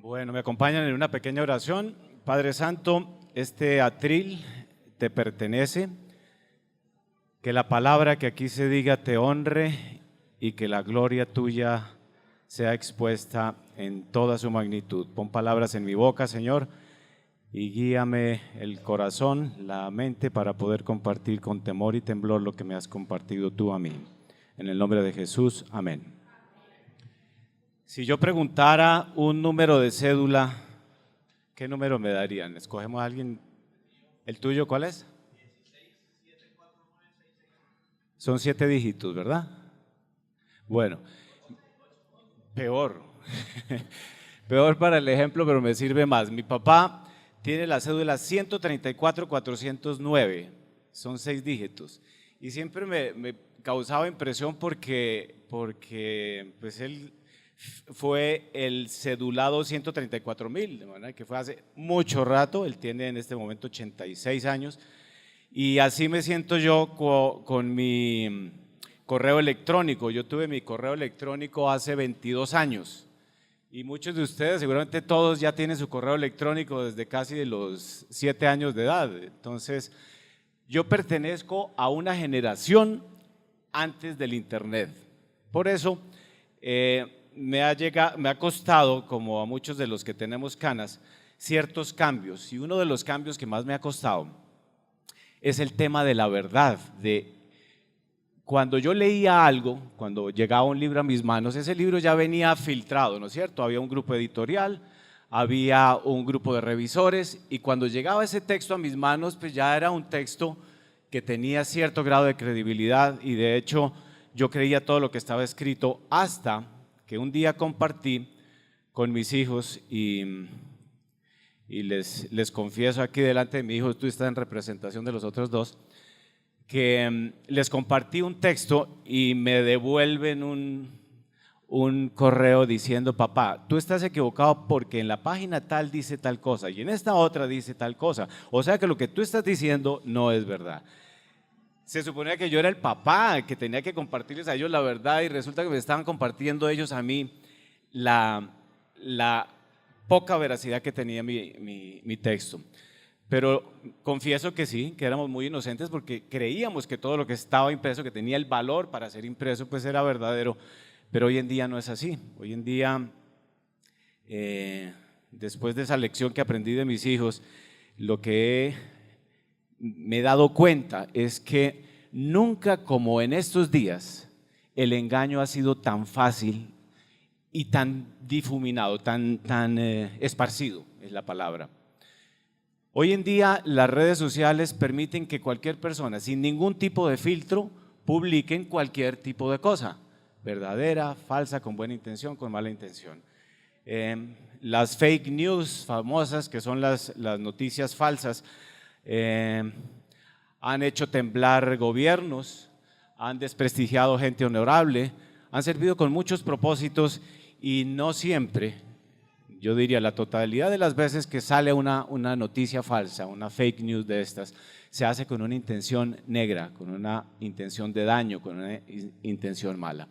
Bueno, me acompañan en una pequeña oración. Padre Santo, este atril te pertenece, que la palabra que aquí se diga te honre y que la gloria tuya sea expuesta en toda su magnitud. Pon palabras en mi boca, Señor, y guíame el corazón, la mente, para poder compartir con temor y temblor lo que me has compartido tú a mí. En el nombre de Jesús, amén. Si yo preguntara un número de cédula, ¿qué número me darían? Escogemos a alguien. ¿El tuyo cuál es? Son 7 dígitos, ¿verdad? Bueno, peor. Peor para el ejemplo, pero me sirve más. Mi papá tiene la cédula 134-409, son 6 dígitos. Y siempre me causaba impresión porque pues él fue el cedulado 134.000, de manera que fue hace mucho rato. Él tiene en este momento 86 años. Y así me siento yo con mi correo electrónico. Yo tuve mi correo electrónico hace 22 años. Y muchos de ustedes, seguramente todos ya tienen su correo electrónico desde casi de los 7 años de edad. Entonces, yo pertenezco a una generación antes del Internet. Por eso, me ha costado, como a muchos de los que tenemos canas, ciertos cambios. Y uno de los cambios que más me ha costado es el tema de la verdad, de cuando yo leía algo, cuando llegaba un libro a mis manos, ese libro ya venía filtrado, ¿no es cierto? Había un grupo editorial, había un grupo de revisores, y cuando llegaba ese texto a mis manos, pues ya era un texto que tenía cierto grado de credibilidad, y de hecho yo creía todo lo que estaba escrito, hasta que un día compartí con mis hijos y les confieso aquí delante de mi hijo, tú estás en representación de los otros dos, que les compartí un texto y me devuelven un correo diciendo: papá, tú estás equivocado porque en la página tal dice tal cosa y en esta otra dice tal cosa, o sea que lo que tú estás diciendo no es verdad. Se suponía que yo era el papá que tenía que compartirles a ellos la verdad, y resulta que me estaban compartiendo ellos a mí la poca veracidad que tenía mi texto. Pero confieso que sí, que éramos muy inocentes porque creíamos que todo lo que estaba impreso, que tenía el valor para ser impreso, pues era verdadero. Pero hoy en día no es así. Hoy en día, después de esa lección que aprendí de mis hijos, lo que me he dado cuenta es que nunca como en estos días el engaño ha sido tan fácil y tan difuminado, tan esparcido, es la palabra. Hoy en día las redes sociales permiten que cualquier persona, sin ningún tipo de filtro, publiquen cualquier tipo de cosa, verdadera, falsa, con buena intención, con mala intención. Las fake news famosas, que son las noticias falsas, han hecho temblar gobiernos, han desprestigiado gente honorable, han servido con muchos propósitos, y no siempre, yo diría la totalidad de las veces que sale una noticia falsa, una fake news de estas, se hace con una intención negra, con una intención de daño, con una intención mala.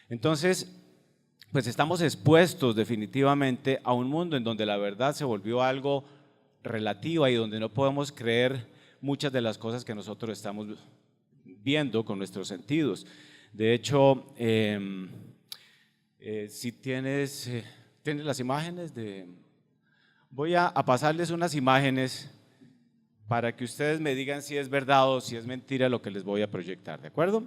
Entonces, pues estamos expuestos definitivamente a un mundo en donde la verdad se volvió algo relativa y donde no podemos creer muchas de las cosas que nosotros estamos viendo con nuestros sentidos. De hecho, si tienes las imágenes voy a pasarles unas imágenes para que ustedes me digan si es verdad o si es mentira lo que les voy a proyectar, ¿de acuerdo?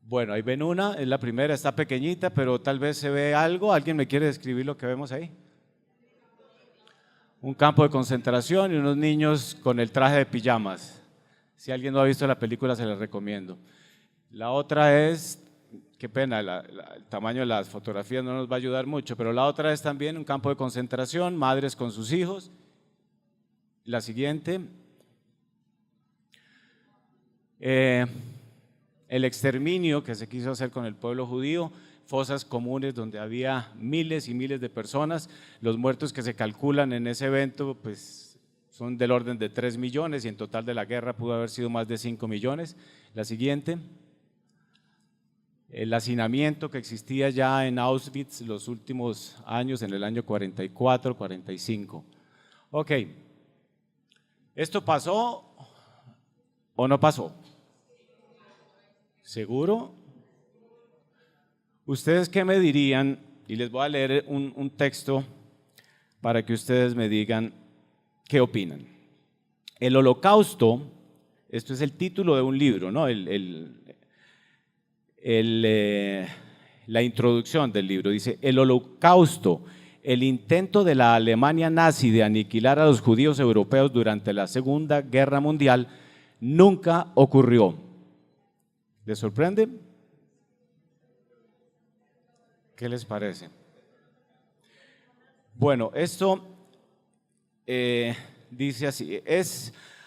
Bueno, ahí ven una, es la primera, está pequeñita, pero tal vez se ve algo. ¿Alguien me quiere describir lo que vemos ahí? Un campo de concentración y unos niños con el traje de pijamas. Si alguien no ha visto la película, se la recomiendo. La otra es, qué pena, el tamaño de las fotografías no nos va a ayudar mucho, pero la otra es también un campo de concentración, madres con sus hijos. La siguiente, el exterminio que se quiso hacer con el pueblo judío, fosas comunes donde había miles y miles de personas. Los muertos que se calculan en ese evento pues son del orden de 3 millones y en total de la guerra pudo haber sido más de 5 millones. La siguiente. el hacinamiento que existía ya en Auschwitz los últimos años, en el año 44, 45. Ok, ¿esto pasó o no pasó? ¿Seguro? ¿Ustedes qué me dirían? Y les voy a leer un texto para que ustedes me digan qué opinan. El Holocausto, esto es el título de un libro, ¿no? La introducción del libro dice: el Holocausto, el intento de la Alemania nazi de aniquilar a los judíos europeos durante la Segunda Guerra Mundial, nunca ocurrió. ¿Les sorprende? ¿Qué les parece? Bueno, esto dice así,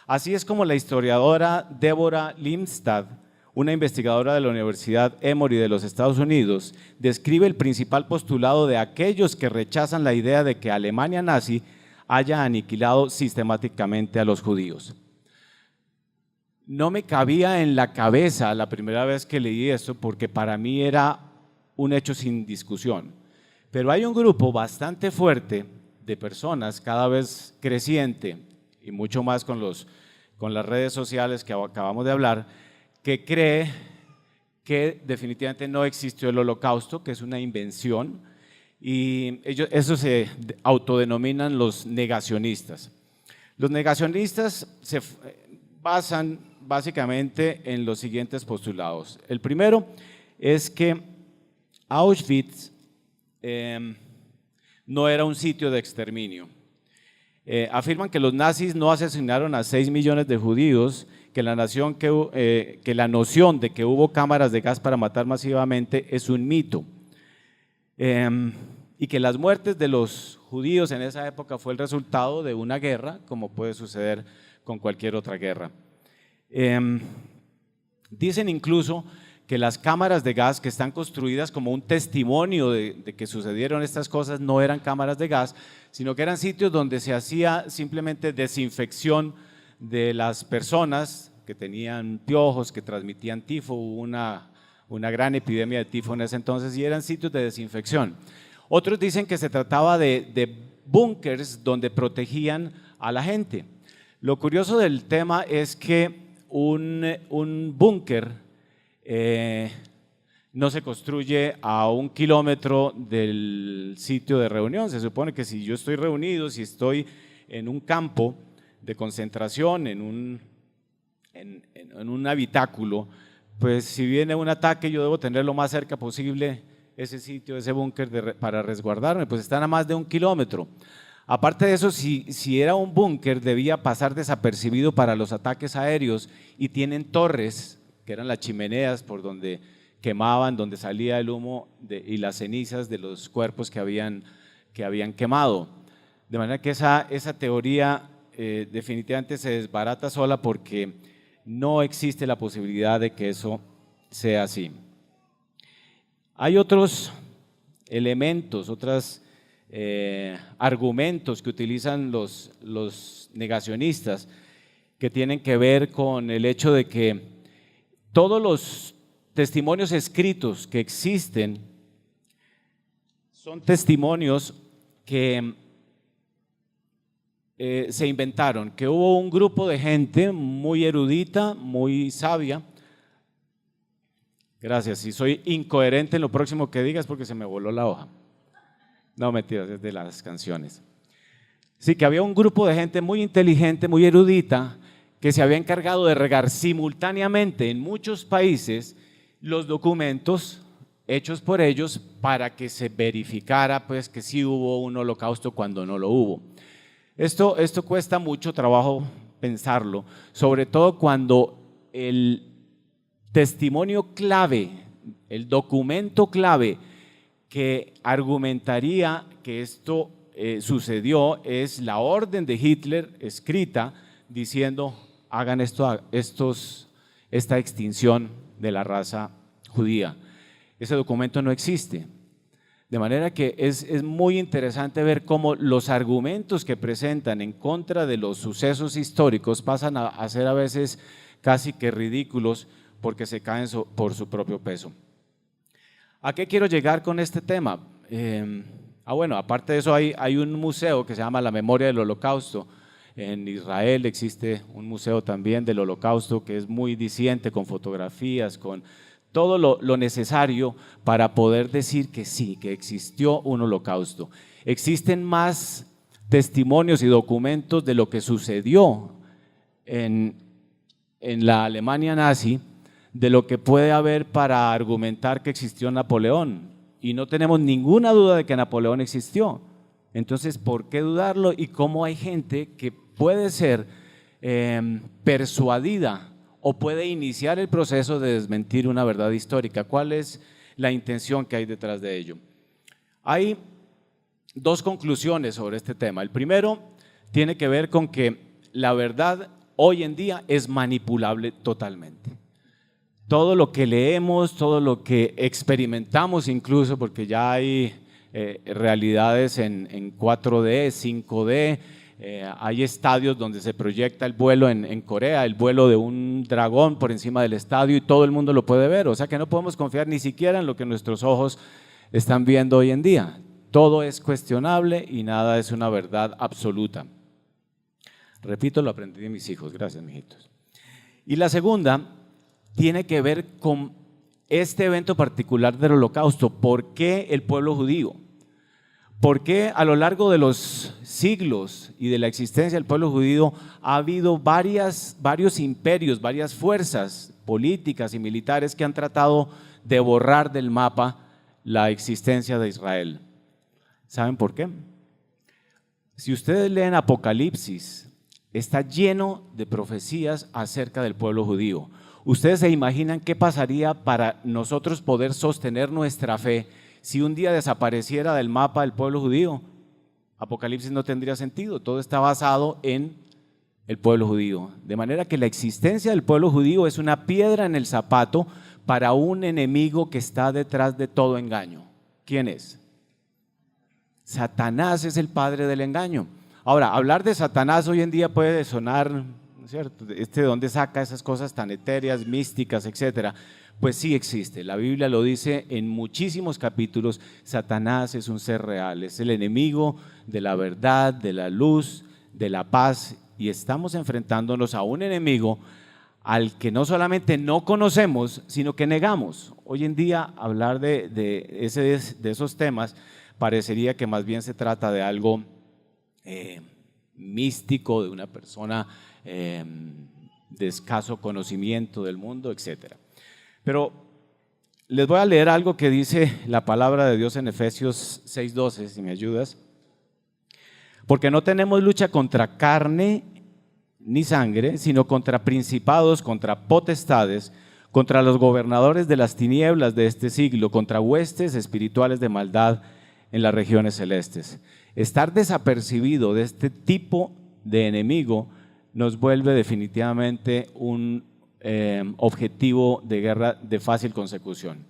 así es como la historiadora Deborah Lindstad, una investigadora de la Universidad Emory de los Estados Unidos, describe el principal postulado de aquellos que rechazan la idea de que Alemania nazi haya aniquilado sistemáticamente a los judíos. No me cabía en la cabeza la primera vez que leí esto, porque para mí era un hecho sin discusión. Pero hay un grupo bastante fuerte de personas, cada vez creciente, y mucho más con las redes sociales que acabamos de hablar, que cree que definitivamente no existió el Holocausto, que es una invención, y eso se autodenominan los negacionistas. Los negacionistas se basan básicamente en los siguientes postulados. El primero es que Auschwitz no era un sitio de exterminio. Afirman que los nazis no asesinaron a 6 millones de judíos, que la noción de que hubo cámaras de gas para matar masivamente es un mito, y que las muertes de los judíos en esa época fue el resultado de una guerra, como puede suceder con cualquier otra guerra. Dicen incluso que las cámaras de gas, que están construidas como un testimonio de que sucedieron estas cosas, no eran cámaras de gas, sino que eran sitios donde se hacía simplemente desinfección de las personas que tenían piojos, que transmitían tifo. Hubo una gran epidemia de tifo en ese entonces y eran sitios de desinfección. Otros dicen que se trataba de búnkers donde protegían a la gente. Lo curioso del tema es que un búnker no se construye a 1 kilómetro del sitio de reunión. Se supone que si yo estoy reunido, si estoy en un campo de concentración, en un habitáculo, pues si viene un ataque yo debo tener lo más cerca posible ese sitio, ese búnker para resguardarme, pues están a más de 1 kilómetro. Aparte de eso, si era un búnker, debía pasar desapercibido para los ataques aéreos, y tienen torres, que eran las chimeneas por donde quemaban, donde salía el humo y las cenizas de los cuerpos que habían quemado. De manera que esa teoría definitivamente se desbarata sola, porque no existe la posibilidad de que eso sea así. Hay otros elementos, otros argumentos que utilizan los negacionistas, que tienen que ver con el hecho de que todos los testimonios escritos que existen son testimonios que se inventaron, que hubo un grupo de gente muy erudita, muy sabia. Gracias, si soy incoherente en lo próximo que digas porque se me voló la hoja. No, mentiras, es de las canciones. Sí, que había un grupo de gente muy inteligente, muy erudita, que se había encargado de regar simultáneamente en muchos países los documentos hechos por ellos para que se verificara, pues, que sí hubo un holocausto cuando no lo hubo. Esto cuesta mucho trabajo pensarlo, sobre todo cuando el testimonio clave, el documento clave que argumentaría que esto sucedió es la orden de Hitler escrita diciendo: hagan esta extinción de la raza judía. Ese documento no existe. De manera que es muy interesante ver cómo los argumentos que presentan en contra de los sucesos históricos pasan a ser a veces casi que ridículos, porque se caen por su propio peso. ¿A qué quiero llegar con este tema? Bueno, aparte de eso hay un museo que se llama La Memoria del Holocausto. En Israel existe un museo también del Holocausto que es muy diciente, con fotografías, con todo lo necesario para poder decir que sí, que existió un holocausto. Existen más testimonios y documentos de lo que sucedió en la Alemania nazi, de lo que puede haber para argumentar que existió Napoleón. Y no tenemos ninguna duda de que Napoleón existió. Entonces, ¿por qué dudarlo? Y cómo hay gente que puede ser persuadida o puede iniciar el proceso de desmentir una verdad histórica. ¿Cuál es la intención que hay detrás de ello? Hay dos conclusiones sobre este tema. El primero tiene que ver con que la verdad hoy en día es manipulable totalmente. Todo lo que leemos, todo lo que experimentamos incluso, porque ya hay realidades en 4D, 5D, hay estadios donde se proyecta el vuelo en Corea, el vuelo de un dragón por encima del estadio y todo el mundo lo puede ver, o sea que no podemos confiar ni siquiera en lo que nuestros ojos están viendo hoy en día. Todo es cuestionable y nada es una verdad absoluta. Repito, lo aprendí de mis hijos, gracias mijitos. Y la segunda tiene que ver con este evento particular del Holocausto. ¿Por qué el pueblo judío? ¿Por qué a lo largo de los siglos y de la existencia del pueblo judío ha habido varios imperios, varias fuerzas políticas y militares que han tratado de borrar del mapa la existencia de Israel? ¿Saben por qué? Si ustedes leen Apocalipsis, está lleno de profecías acerca del pueblo judío. ¿Ustedes se imaginan qué pasaría para nosotros poder sostener nuestra fe si un día desapareciera del mapa del pueblo judío? Apocalipsis no tendría sentido, todo está basado en el pueblo judío. De manera que la existencia del pueblo judío es una piedra en el zapato para un enemigo que está detrás de todo engaño. ¿Quién es? Satanás es el padre del engaño. Ahora, hablar de Satanás hoy en día puede sonar, ¿no es cierto? ¿De dónde saca esas cosas tan etéreas, místicas, etcétera? Pues sí existe, la Biblia lo dice en muchísimos capítulos. Satanás es un ser real, es el enemigo de la verdad, de la luz, de la paz, y estamos enfrentándonos a un enemigo al que no solamente no conocemos, sino que negamos. Hoy en día hablar de esos temas parecería que más bien se trata de algo místico, de una persona de escaso conocimiento del mundo, etcétera. Pero les voy a leer algo que dice la palabra de Dios en Efesios 6:12, si me ayudas. Porque no tenemos lucha contra carne ni sangre, sino contra principados, contra potestades, contra los gobernadores de las tinieblas de este siglo, contra huestes espirituales de maldad en las regiones celestes. Estar desapercibido de este tipo de enemigo nos vuelve definitivamente un objetivo de guerra de fácil consecución.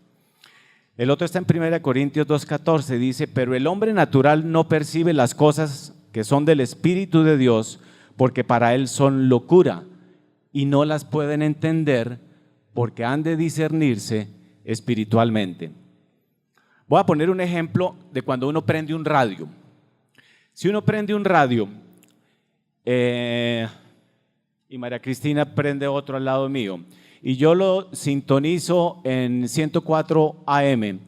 El otro está en 1 Corintios 2:14, dice: pero el hombre natural no percibe las cosas que son del Espíritu de Dios, porque para él son locura, y no las pueden entender, porque han de discernirse espiritualmente. Voy a poner un ejemplo de cuando uno prende un radio. Si uno prende un radio y María Cristina prende otro al lado mío, y yo lo sintonizo en 104 AM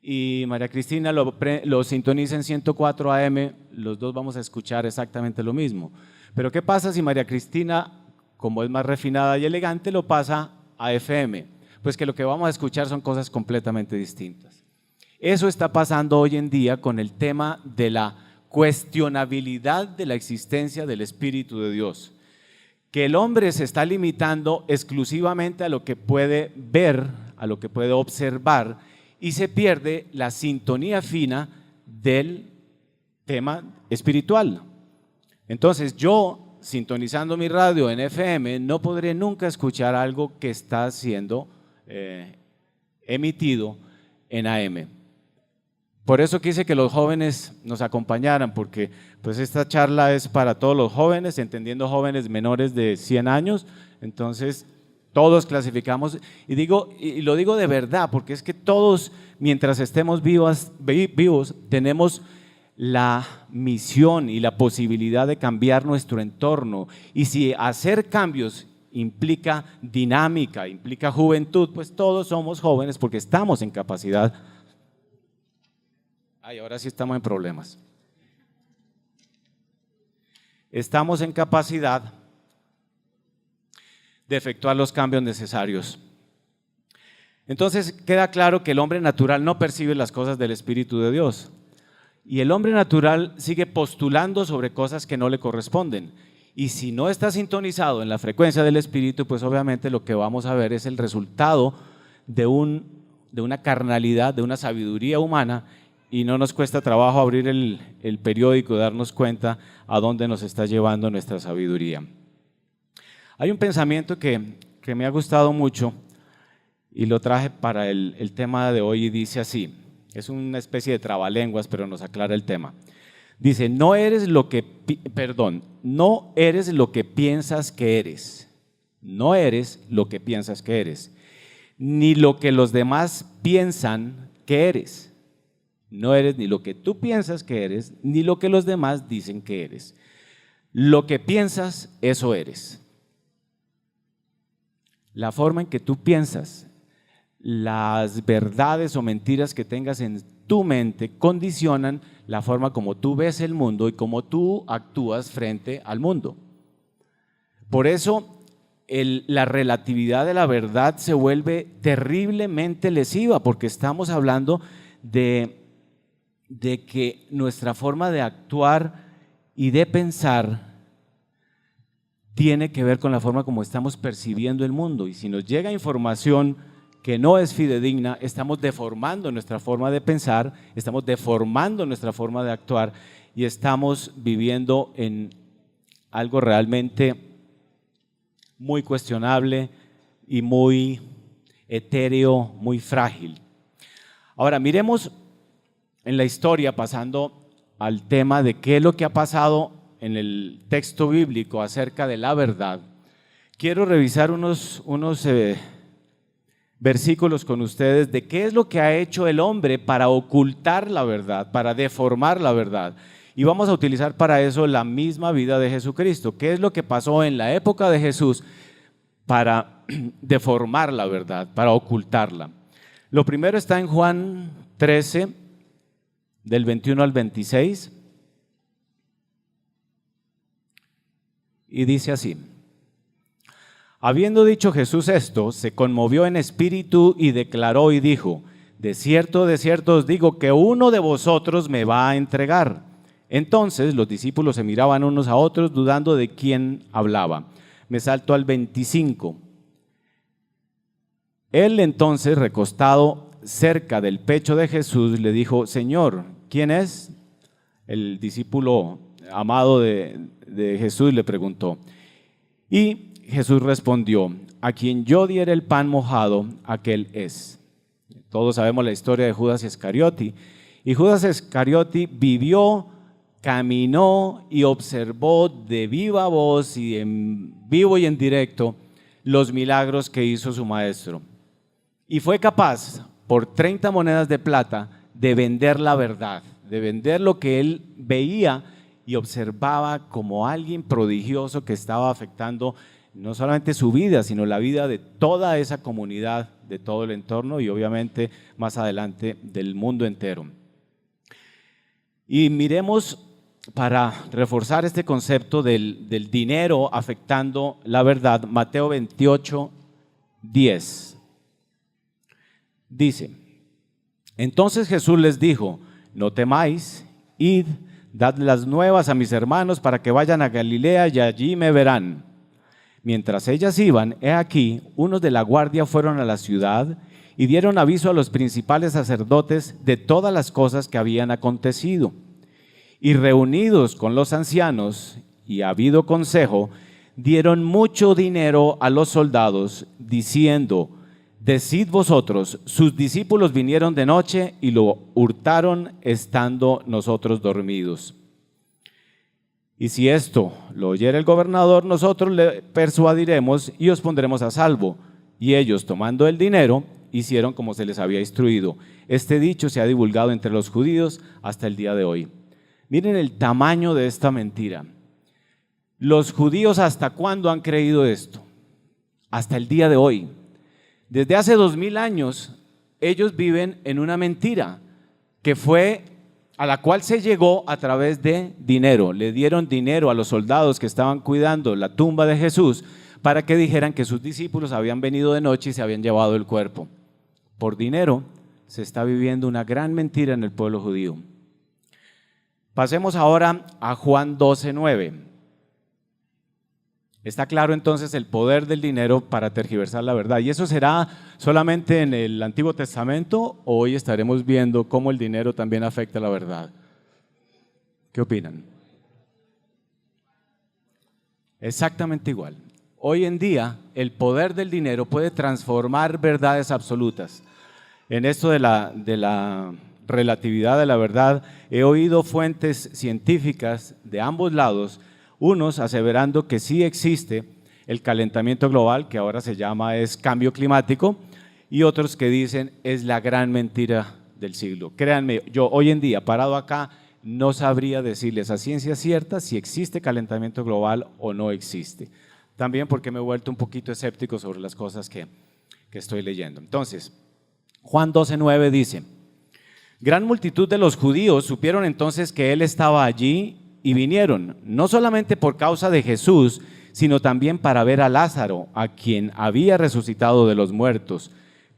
y María Cristina lo sintoniza en 104 AM, los dos vamos a escuchar exactamente lo mismo. Pero ¿qué pasa si María Cristina, como es más refinada y elegante, lo pasa a FM? Pues que lo que vamos a escuchar son cosas completamente distintas. Eso está pasando hoy en día con el tema de la cuestionabilidad de la existencia del Espíritu de Dios. Que el hombre se está limitando exclusivamente a lo que puede ver, a lo que puede observar, y se pierde la sintonía fina del tema espiritual. Entonces yo, sintonizando mi radio en FM, no podré nunca escuchar algo que está siendo emitido en AM. Por eso quise que los jóvenes nos acompañaran, porque pues esta charla es para todos los jóvenes, entendiendo jóvenes menores de 100 años. Entonces Todos clasificamos, y lo digo de verdad, porque es que todos, mientras estemos vivos, tenemos la misión y la posibilidad de cambiar nuestro entorno. Y si hacer cambios implica dinámica, implica juventud, pues todos somos jóvenes porque estamos en capacidad. Ay, ahora sí estamos en problemas. Estamos en capacidad de efectuar los cambios necesarios. Entonces queda claro que el hombre natural no percibe las cosas del Espíritu de Dios. Y el hombre natural sigue postulando sobre cosas que no le corresponden. Y si no está sintonizado en la frecuencia del Espíritu, pues obviamente lo que vamos a ver es el resultado de una carnalidad, de una sabiduría humana, y no nos cuesta trabajo abrir el periódico y darnos cuenta a dónde nos está llevando nuestra sabiduría. Hay un pensamiento que me ha gustado mucho y lo traje para el tema de hoy y dice así. Es una especie de trabalenguas, pero nos aclara el tema. Dice, no eres lo que piensas que eres. No eres lo que piensas que eres. Ni lo que los demás piensan que eres. No eres ni lo que tú piensas que eres, ni lo que los demás dicen que eres. Lo que piensas, eso eres. La forma en que tú piensas, las verdades o mentiras que tengas en tu mente condicionan la forma como tú ves el mundo y cómo tú actúas frente al mundo. Por eso la relatividad de la verdad se vuelve terriblemente lesiva, porque estamos hablando de que nuestra forma de actuar y de pensar tiene que ver con la forma como estamos percibiendo el mundo. Y si nos llega información que no es fidedigna, estamos deformando nuestra forma de pensar, estamos deformando nuestra forma de actuar y estamos viviendo en algo realmente muy cuestionable y muy etéreo, muy frágil. Ahora miremos en la historia, pasando al tema de qué es lo que ha pasado en el texto bíblico acerca de la verdad. Quiero revisar unos versículos con ustedes de qué es lo que ha hecho el hombre para ocultar la verdad, para deformar la verdad. Y vamos a utilizar para eso la misma vida de Jesucristo. ¿Qué es lo que pasó en la época de Jesús para deformar la verdad, para ocultarla? Lo primero está en Juan 13, del 21 al 26. Y dice así: habiendo dicho Jesús esto, se conmovió en espíritu y declaró y dijo: de cierto os digo que uno de vosotros me va a entregar. Entonces los discípulos se miraban unos a otros, dudando de quién hablaba. Me salto al 25. Él entonces, recostado cerca del pecho de Jesús, le dijo: Señor, ¿quién es? El discípulo amado de Jesús le preguntó. Y Jesús respondió: a quien yo diera el pan mojado, aquel es. Todos sabemos la historia de Judas Iscariote. Y Judas Iscariote vivió, caminó y observó de viva voz y en vivo y en directo los milagros que hizo su maestro. Y fue capaz, por 30 monedas de plata, de vender la verdad, de vender lo que él veía y observaba como alguien prodigioso que estaba afectando no solamente su vida, sino la vida de toda esa comunidad, de todo el entorno y obviamente más adelante del mundo entero. Y miremos, para reforzar este concepto del dinero afectando la verdad, Mateo 28, 10. Dice: entonces Jesús les dijo: no temáis, id, dad las nuevas a mis hermanos para que vayan a Galilea y allí me verán. Mientras ellas iban, he aquí, unos de la guardia fueron a la ciudad y dieron aviso a los principales sacerdotes de todas las cosas que habían acontecido. Y reunidos con los ancianos y habido consejo, dieron mucho dinero a los soldados, diciendo: decid vosotros, sus discípulos vinieron de noche y lo hurtaron estando nosotros dormidos. Y si esto lo oyera el gobernador, nosotros le persuadiremos y os pondremos a salvo. Y ellos, tomando el dinero, hicieron como se les había instruido. Este dicho se ha divulgado entre los judíos hasta el día de hoy. Miren el tamaño de esta mentira. Los judíos, ¿hasta cuándo han creído esto? Hasta el día de hoy. Desde hace 2000 años, ellos viven en una mentira que fue a la cual se llegó a través de dinero. Le dieron dinero a los soldados que estaban cuidando la tumba de Jesús para que dijeran que sus discípulos habían venido de noche y se habían llevado el cuerpo. Por dinero se está viviendo una gran mentira en el pueblo judío. Pasemos ahora a Juan 12:9. Está claro entonces el poder del dinero para tergiversar la verdad. ¿Y eso será solamente en el Antiguo Testamento o hoy estaremos viendo cómo el dinero también afecta la verdad? ¿Qué opinan? Exactamente igual. Hoy en día el poder del dinero puede transformar verdades absolutas. En esto de la relatividad de la verdad, he oído fuentes científicas de ambos lados, unos aseverando que sí existe el calentamiento global, que ahora se llama cambio climático, y otros que dicen es la gran mentira del siglo. Créanme, yo hoy en día, parado acá, no sabría decirles a ciencia cierta si existe calentamiento global o no existe. También porque me he vuelto un poquito escéptico sobre las cosas que estoy leyendo. Entonces, Juan 12:9 dice: gran multitud de los judíos supieron entonces que él estaba allí y vinieron, no solamente por causa de Jesús, sino también para ver a Lázaro, a quien había resucitado de los muertos.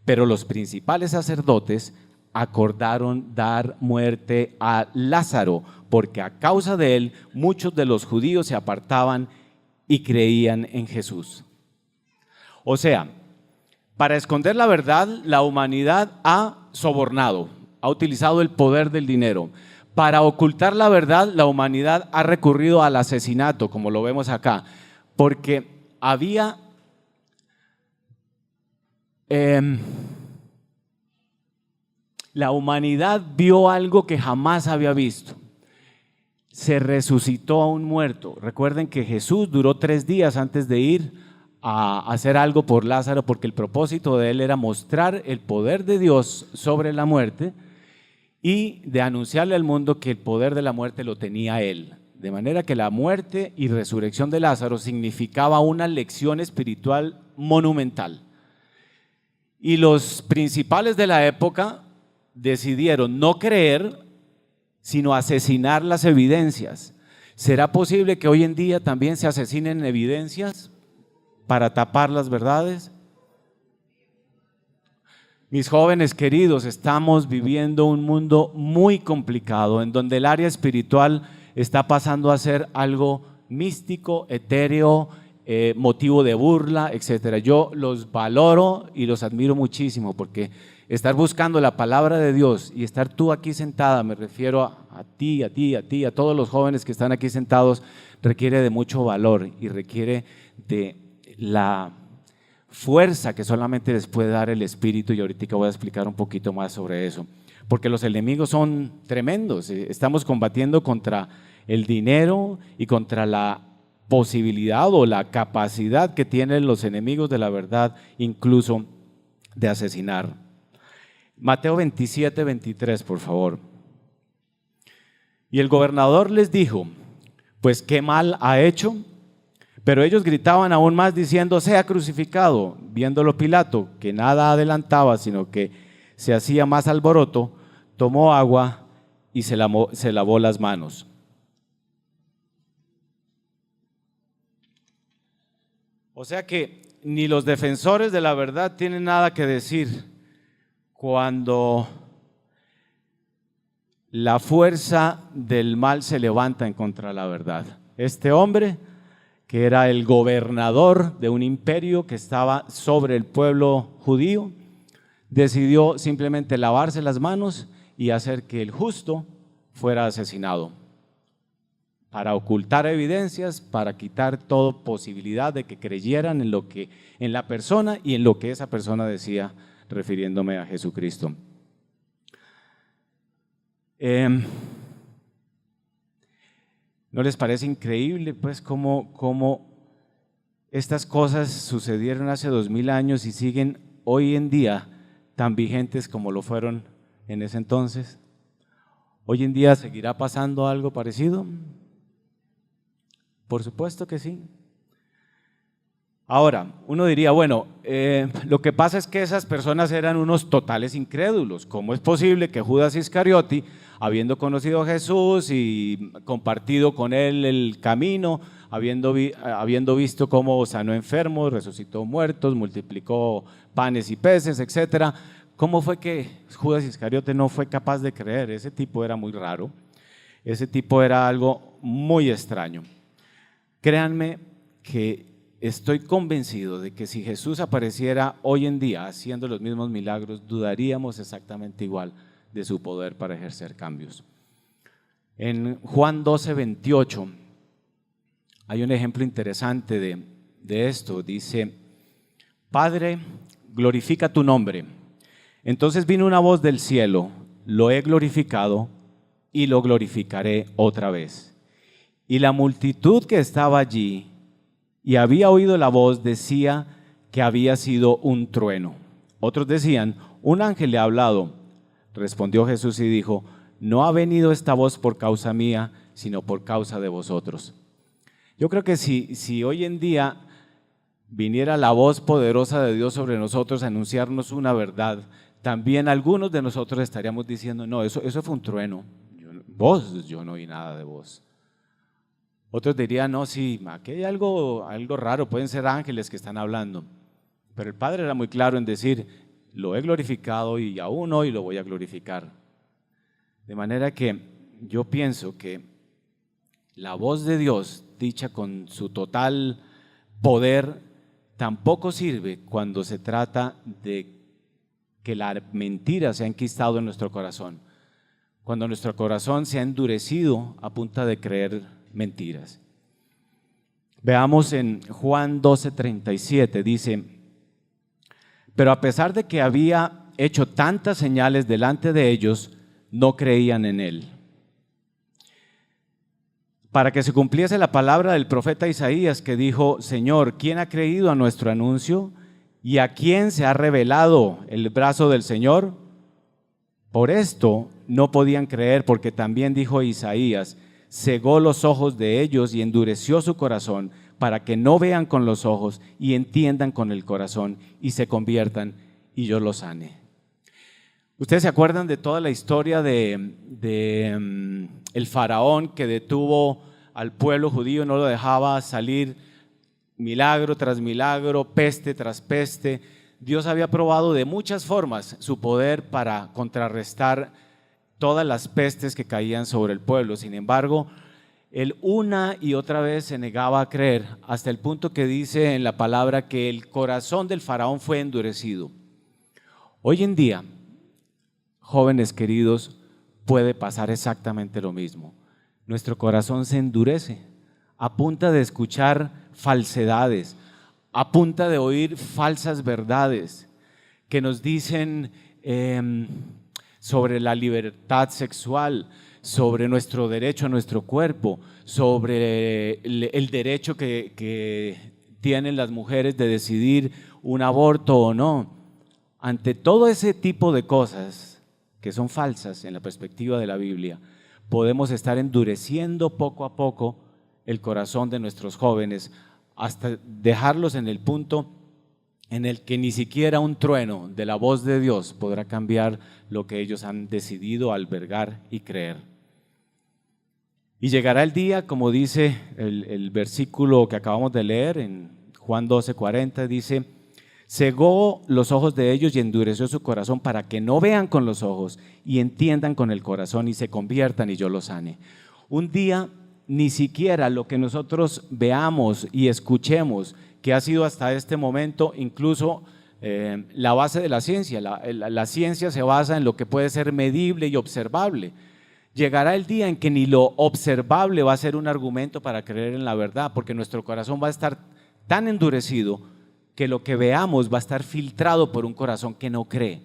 Pero los principales sacerdotes acordaron dar muerte a Lázaro, porque a causa de él muchos de los judíos se apartaban y creían en Jesús. O sea, para esconder la verdad, la humanidad ha sobornado, ha utilizado el poder del dinero. Para ocultar la verdad, la humanidad ha recurrido al asesinato, como lo vemos acá, porque había la humanidad vio algo que jamás había visto. Se resucitó a un muerto. Recuerden que Jesús duró 3 días antes de ir a hacer algo por Lázaro, porque el propósito de él era mostrar el poder de Dios sobre la muerte y de anunciarle al mundo que el poder de la muerte lo tenía él. De manera que la muerte y resurrección de Lázaro significaba una lección espiritual monumental. Y los principales de la época decidieron no creer, sino asesinar las evidencias. ¿Será posible que hoy en día también se asesinen evidencias para tapar las verdades? Mis jóvenes queridos, estamos viviendo un mundo muy complicado en donde el área espiritual está pasando a ser algo místico, etéreo, motivo de burla, etc. Yo los valoro y los admiro muchísimo porque estar buscando la palabra de Dios y estar tú aquí sentada, me refiero a ti, a todos los jóvenes que están aquí sentados, requiere de mucho valor y requiere de la fuerza que solamente les puede dar el Espíritu, y ahorita voy a explicar un poquito más sobre eso, porque los enemigos son tremendos. Estamos combatiendo contra el dinero y contra la posibilidad o la capacidad que tienen los enemigos de la verdad, incluso de asesinar. Mateo 27:23, por favor. Y el gobernador les dijo: pues qué mal ha hecho. Pero ellos gritaban aún más diciendo: sea crucificado. Viéndolo Pilato, que nada adelantaba, sino que se hacía más alboroto, tomó agua y se lavó las manos. O sea que ni los defensores de la verdad tienen nada que decir cuando la fuerza del mal se levanta en contra de la verdad. Este hombre, que era el gobernador de un imperio que estaba sobre el pueblo judío, decidió simplemente lavarse las manos y hacer que el justo fuera asesinado, para ocultar evidencias, para quitar toda posibilidad de que creyeran en la persona y en lo que esa persona decía, refiriéndome a Jesucristo. ¿No les parece increíble pues cómo estas cosas sucedieron hace 2000 años y siguen hoy en día tan vigentes como lo fueron en ese entonces? ¿Hoy en día seguirá pasando algo parecido? Por supuesto que sí. Ahora, uno diría, bueno, lo que pasa es que esas personas eran unos totales incrédulos. ¿Cómo es posible que Judas Iscariote, habiendo conocido a Jesús y compartido con él el camino, habiendo visto cómo sanó enfermos, resucitó muertos, multiplicó panes y peces, etcétera, cómo fue que Judas Iscariote no fue capaz de creer? Ese tipo era muy raro, ese tipo era algo muy extraño. Créanme que estoy convencido de que si Jesús apareciera hoy en día haciendo los mismos milagros, dudaríamos exactamente igual de su poder para ejercer cambios. En Juan 12:28 hay un ejemplo interesante de esto. Dice: Padre, glorifica tu nombre. Entonces vino una voz del cielo: lo he glorificado y lo glorificaré otra vez. Y la multitud que estaba allí y había oído la voz decía que había sido un trueno. Otros decían: un ángel le ha hablado. Respondió Jesús y dijo: no ha venido esta voz por causa mía, sino por causa de vosotros. Yo creo que si hoy en día viniera la voz poderosa de Dios sobre nosotros a anunciarnos una verdad, también algunos de nosotros estaríamos diciendo: no, eso fue un trueno. Yo no oí nada de vos. Otros dirían: no, sí, aquí hay algo raro, pueden ser ángeles que están hablando. Pero el Padre era muy claro en decir: lo he glorificado y aún hoy lo voy a glorificar. De manera que yo pienso que la voz de Dios, dicha con su total poder, tampoco sirve cuando se trata de que la mentira se ha enquistado en nuestro corazón, cuando nuestro corazón se ha endurecido a punta de creer mentiras. Veamos en Juan 12:37, dice: pero a pesar de que había hecho tantas señales delante de ellos, no creían en él. Para que se cumpliese la palabra del profeta Isaías, que dijo: Señor, ¿quién ha creído a nuestro anuncio? ¿Y a quién se ha revelado el brazo del Señor? Por esto no podían creer, porque también dijo Isaías: cegó los ojos de ellos y endureció su corazón, para que no vean con los ojos y entiendan con el corazón y se conviertan y yo los sane. ¿Ustedes se acuerdan de toda la historia de el faraón que detuvo al pueblo judío, no lo dejaba salir, milagro tras milagro, peste tras peste? Dios había probado de muchas formas su poder para contrarrestar todas las pestes que caían sobre el pueblo. Sin embargo, él una y otra vez se negaba a creer, hasta el punto que dice en la palabra que el corazón del faraón fue endurecido. Hoy en día, jóvenes queridos, puede pasar exactamente lo mismo. Nuestro corazón se endurece a punta de escuchar falsedades, a punta de oír falsas verdades que nos dicen sobre la libertad sexual, sobre nuestro derecho a nuestro cuerpo, sobre el derecho que tienen las mujeres de decidir un aborto o no. Ante todo ese tipo de cosas que son falsas en la perspectiva de la Biblia, podemos estar endureciendo poco a poco el corazón de nuestros jóvenes hasta dejarlos en el punto en el que ni siquiera un trueno de la voz de Dios podrá cambiar lo que ellos han decidido albergar y creer. Y llegará el día, como dice el versículo que acabamos de leer en Juan 12:40, dice: cegó los ojos de ellos y endureció su corazón, para que no vean con los ojos y entiendan con el corazón y se conviertan y yo los sane. Un día ni siquiera lo que nosotros veamos y escuchemos, que ha sido hasta este momento incluso la base de la ciencia. La ciencia se basa en lo que puede ser medible y observable. Llegará el día en que ni lo observable va a ser un argumento para creer en la verdad, porque nuestro corazón va a estar tan endurecido que lo que veamos va a estar filtrado por un corazón que no cree.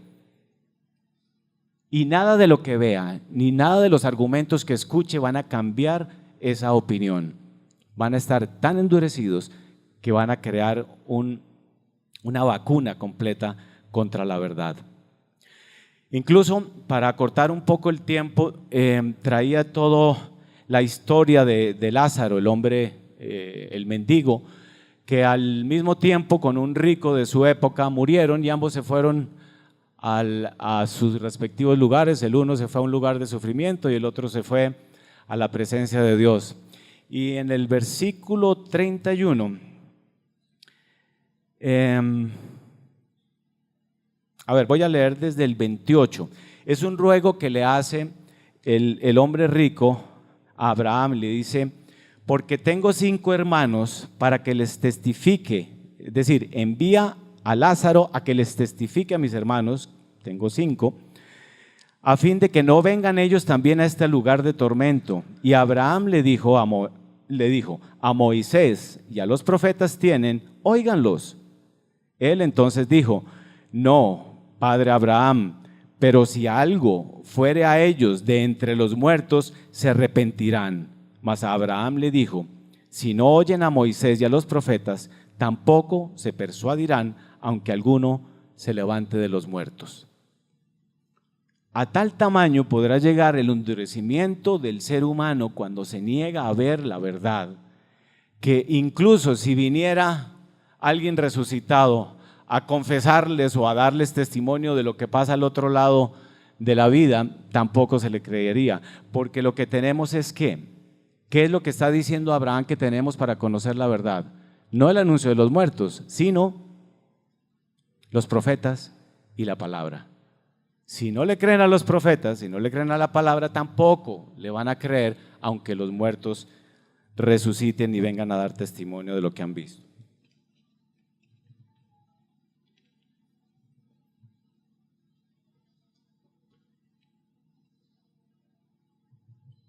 Y nada de lo que vea, ni nada de los argumentos que escuche van a cambiar esa opinión. Van a estar tan endurecidos que van a crear una vacuna completa contra la verdad. Incluso, para acortar un poco el tiempo, traía toda la historia de Lázaro, el hombre, el mendigo, que al mismo tiempo con un rico de su época murieron y ambos se fueron a sus respectivos lugares. El uno se fue a un lugar de sufrimiento y el otro se fue a la presencia de Dios. Y en el versículo 31, voy a leer desde el 28. Es un ruego que le hace el hombre rico a Abraham. Le dice: porque tengo 5 hermanos para que les testifique, es decir, envía a Lázaro a que les testifique a mis hermanos, tengo 5, a fin de que no vengan ellos también a este lugar de tormento. Y Abraham le dijo a Moisés y a los profetas tienen, óiganlos. Él entonces dijo: no, padre Abraham, pero si algo fuere a ellos de entre los muertos, se arrepentirán. Mas Abraham le dijo: si no oyen a Moisés y a los profetas, tampoco se persuadirán, aunque alguno se levante de los muertos. A tal tamaño podrá llegar el endurecimiento del ser humano cuando se niega a ver la verdad, que incluso si viniera alguien resucitado a confesarles o a darles testimonio de lo que pasa al otro lado de la vida, tampoco se le creería, porque lo que tenemos es ¿qué es lo que está diciendo Abraham que tenemos para conocer la verdad? No el anuncio de los muertos, sino los profetas y la palabra. Si no le creen a los profetas, si no le creen a la palabra, tampoco le van a creer, aunque los muertos resuciten y vengan a dar testimonio de lo que han visto.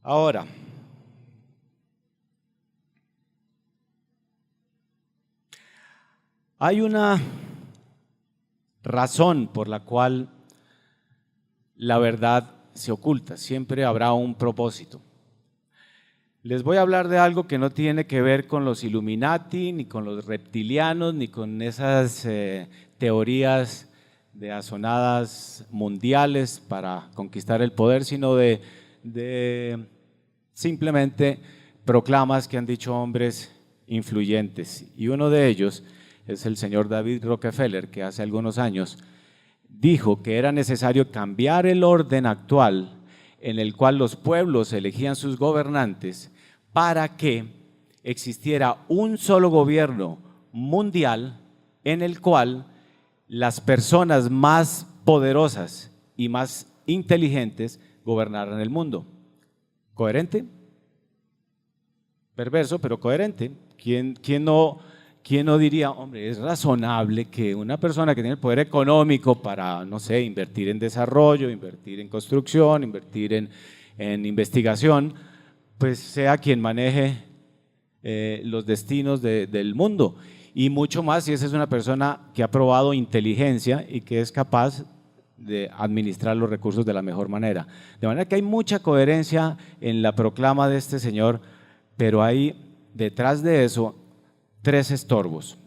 Ahora, hay una razón por la cual la verdad se oculta, siempre habrá un propósito. Les voy a hablar de algo que no tiene que ver con los Illuminati, ni con los reptilianos, ni con esas teorías de asonadas mundiales para conquistar el poder, sino de simplemente proclamas que han dicho hombres influyentes. Y uno de ellos es el señor David Rockefeller, que hace algunos años dijo que era necesario cambiar el orden actual en el cual los pueblos elegían sus gobernantes para que existiera un solo gobierno mundial en el cual las personas más poderosas y más inteligentes gobernaran el mundo. ¿Coherente? Perverso, pero coherente. ¿Quién no diría, hombre, es razonable que una persona que tiene el poder económico para, no sé, invertir en desarrollo, invertir en construcción, invertir en investigación, pues sea quien maneje los destinos del mundo? Y mucho más si esa es una persona que ha probado inteligencia y que es capaz de administrar los recursos de la mejor manera. De manera que hay mucha coherencia en la proclama de este señor, pero hay detrás de eso 3 estorbos.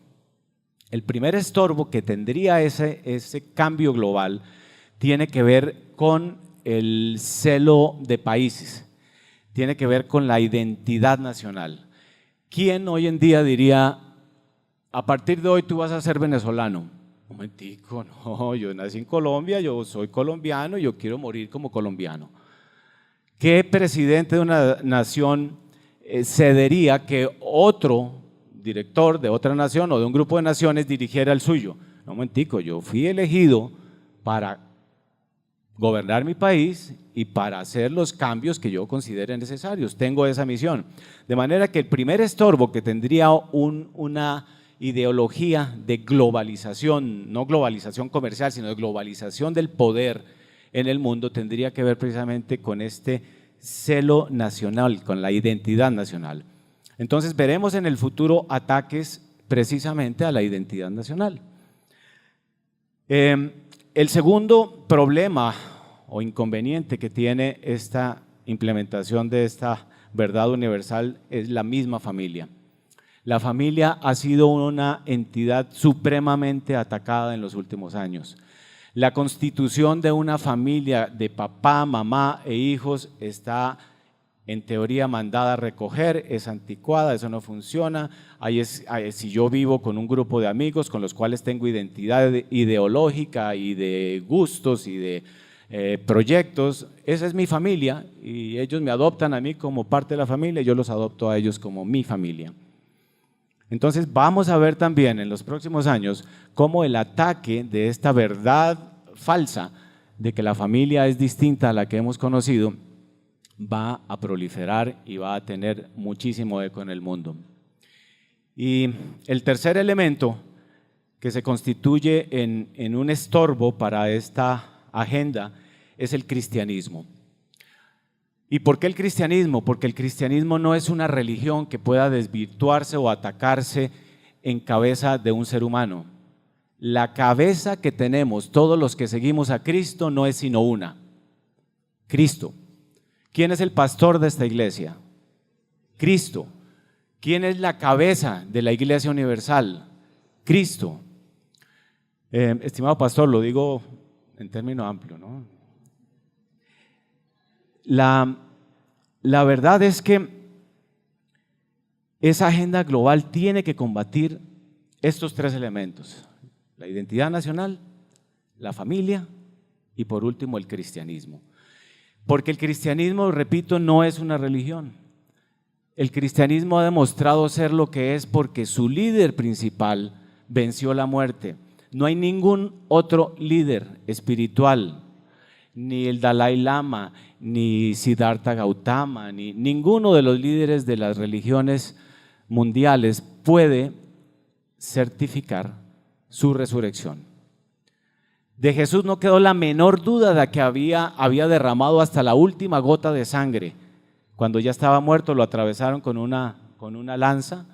El primer estorbo que tendría ese cambio global tiene que ver con el celo de países, tiene que ver con la identidad nacional. ¿Quién hoy en día diría, a partir de hoy tú vas a ser venezolano? Un momentico, no, yo nací en Colombia, yo soy colombiano y yo quiero morir como colombiano. ¿Qué presidente de una nación cedería que otro director de otra nación o de un grupo de naciones dirigiera el suyo? No, un momentico, yo fui elegido para gobernar mi país y para hacer los cambios que yo considere necesarios. Tengo esa misión. De manera que el primer estorbo que tendría una ideología de globalización, no globalización comercial, sino de globalización del poder en el mundo, tendría que ver precisamente con este celo nacional, con la identidad nacional. Entonces veremos en el futuro ataques precisamente a la identidad nacional. El segundo problema o inconveniente que tiene esta implementación de esta verdad universal es la misma familia. La familia ha sido una entidad supremamente atacada en los últimos años. La constitución de una familia de papá, mamá e hijos está en teoría mandada a recoger, es anticuada, eso no funciona. Si yo vivo con un grupo de amigos con los cuales tengo identidad ideológica y de gustos y de proyectos, esa es mi familia y ellos me adoptan a mí como parte de la familia y yo los adopto a ellos como mi familia. Entonces vamos a ver también en los próximos años cómo el ataque de esta verdad falsa de que la familia es distinta a la que hemos conocido va a proliferar y va a tener muchísimo eco en el mundo. Y el tercer elemento que se constituye en un estorbo para esta agenda es el cristianismo. ¿Y por qué el cristianismo? Porque el cristianismo no es una religión que pueda desvirtuarse o atacarse en cabeza de un ser humano. La cabeza que tenemos todos los que seguimos a Cristo no es sino una: Cristo. ¿Quién es el pastor de esta iglesia? Cristo. ¿Quién es la cabeza de la Iglesia Universal? Cristo. Estimado pastor, lo digo en término amplio, ¿no? La verdad es que esa agenda global tiene que combatir estos tres elementos: la identidad nacional, la familia y por último el cristianismo. Porque el cristianismo, repito, no es una religión. El cristianismo ha demostrado ser lo que es porque su líder principal venció la muerte. No hay ningún otro líder espiritual, ni el Dalai Lama, ni Siddhartha Gautama, ni ninguno de los líderes de las religiones mundiales puede certificar su resurrección. De Jesús no quedó la menor duda de que había derramado hasta la última gota de sangre. Cuando ya estaba muerto lo atravesaron con una lanza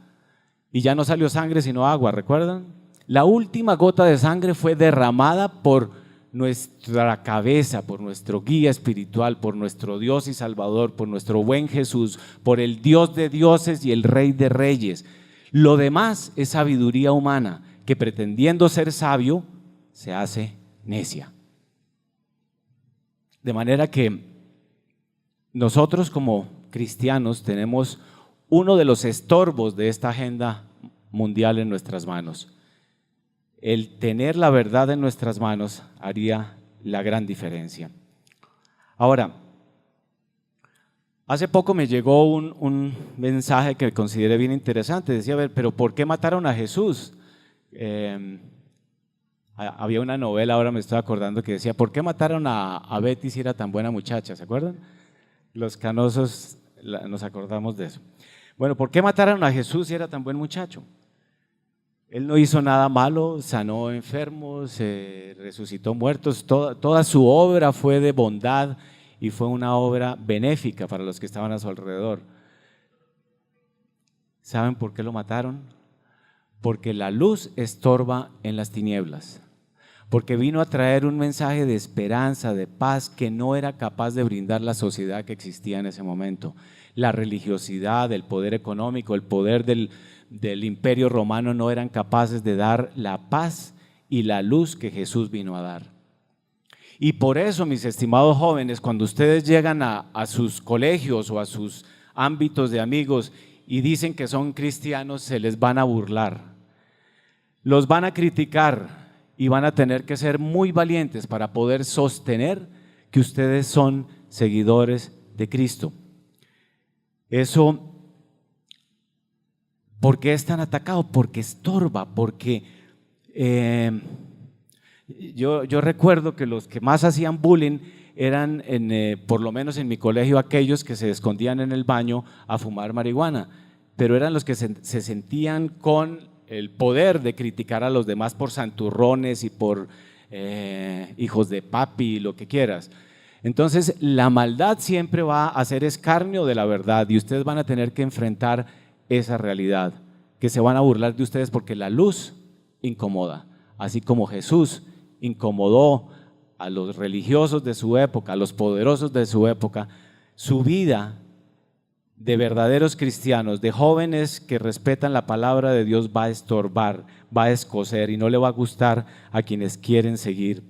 y ya no salió sangre sino agua, ¿recuerdan? La última gota de sangre fue derramada por nuestra cabeza, por nuestro guía espiritual, por nuestro Dios y Salvador, por nuestro buen Jesús, por el Dios de dioses y el Rey de reyes. Lo demás es sabiduría humana que, pretendiendo ser sabio, se hace necia. De manera que nosotros como cristianos tenemos uno de los estorbos de esta agenda mundial en nuestras manos. El tener la verdad en nuestras manos haría la gran diferencia. Ahora, hace poco me llegó un mensaje que consideré bien interesante. Decía, a ver, pero ¿por qué mataron a Jesús? Había una novela, ahora me estoy acordando, que decía, ¿por qué mataron a Betty si era tan buena muchacha? ¿Se acuerdan? Los canosos nos acordamos de eso. Bueno, ¿por qué mataron a Jesús si era tan buen muchacho? Él no hizo nada malo, sanó enfermos, resucitó muertos, toda su obra fue de bondad y fue una obra benéfica para los que estaban a su alrededor. ¿Saben por qué lo mataron? Porque la luz estorba en las tinieblas, porque vino a traer un mensaje de esperanza, de paz que no era capaz de brindar la sociedad que existía en ese momento. La religiosidad, el poder económico, el poder del imperio romano no eran capaces de dar la paz y la luz que Jesús vino a dar. Y por eso, mis estimados jóvenes, cuando ustedes llegan a sus colegios o a sus ámbitos de amigos y dicen que son cristianos, se les van a burlar, los van a criticar y van a tener que ser muy valientes para poder sostener que ustedes son seguidores de Cristo. Eso, ¿por qué es tan atacado? Porque estorba, porque yo recuerdo que los que más hacían bullying eran, por lo menos en mi colegio, aquellos que se escondían en el baño a fumar marihuana, pero eran los que se sentían con el poder de criticar a los demás por santurrones y por hijos de papi y lo que quieras. Entonces la maldad siempre va a hacer escarnio de la verdad y ustedes van a tener que enfrentar esa realidad, que se van a burlar de ustedes porque la luz incomoda, así como Jesús incomodó a los religiosos de su época, a los poderosos de su época. Su vida de verdaderos cristianos, de jóvenes que respetan la palabra de Dios, va a estorbar, va a escocer y no le va a gustar a quienes quieren seguir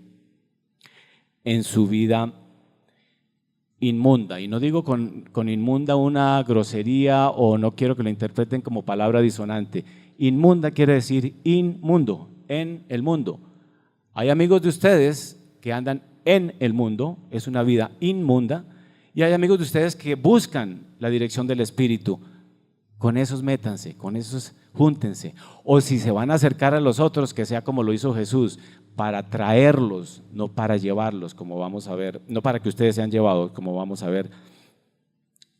en su vida inmunda. Y no digo con inmunda una grosería, o no quiero que lo interpreten como palabra disonante. Inmunda quiere decir inmundo, en el mundo. Hay amigos de ustedes que andan en el mundo, es una vida inmunda, y hay amigos de ustedes que buscan la dirección del Espíritu. Con esos métanse, con esos júntense. O si se van a acercar a los otros, que sea como lo hizo Jesús, para traerlos, no para llevarlos, como vamos a ver, no para que ustedes sean llevados, como vamos a ver